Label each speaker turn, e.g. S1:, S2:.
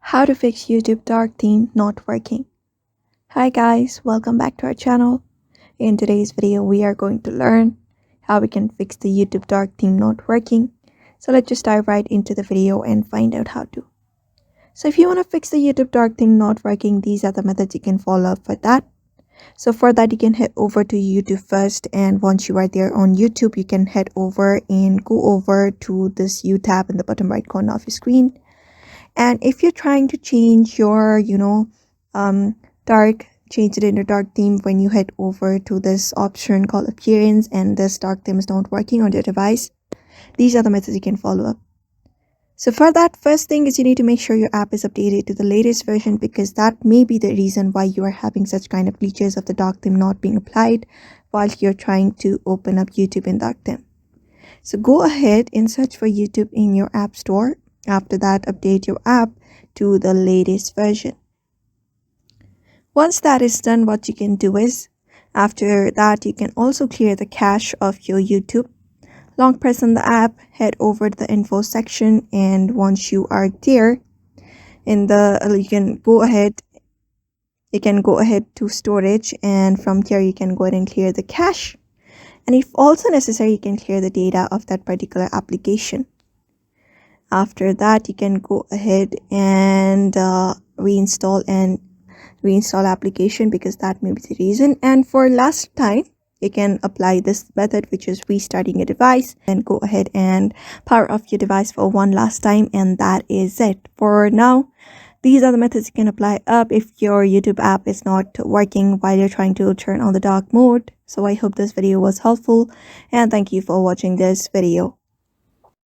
S1: How to fix YouTube dark theme not working. Hi guys, welcome back to our channel. In today's video, we are going to learn how we can fix the YouTube dark theme not working. So let's just dive right into the video and find out how to. So if you want to fix the YouTube dark theme not working, these are the methods you can follow for that. So for that, you can head over to YouTube first, and once you are there on YouTube, you can head over and go over to this U tab in the bottom right corner of your screen. And if you're trying to change your change it into dark theme, when you head over to this option called appearance and this dark theme is not working on your device, these are the methods you can follow up. So for that, first thing is you need to make sure your app is updated to the latest version, because that may be the reason why you are having such kind of glitches of the dark theme not being applied while you're trying to open up YouTube in dark theme. So go ahead and search for YouTube in your app store. After that, update your app to the latest version. Once that is done, what you can do is, after that, you can also clear the cache of your YouTube. Long press on the app, head over to the info section, and once you are there, you can go ahead to storage, and from here you can go ahead and clear the cache. And if also necessary, you can clear the data of that particular application. After that, you can go ahead and reinstall application, because that may be the reason. And for last time, you can apply this method, which is restarting your device, and go ahead and power off your device for one last time, and that is it. For now, these are the methods you can apply up if your YouTube app is not working while you're trying to turn on the dark mode. So I hope this video was helpful, and thank you for watching this video.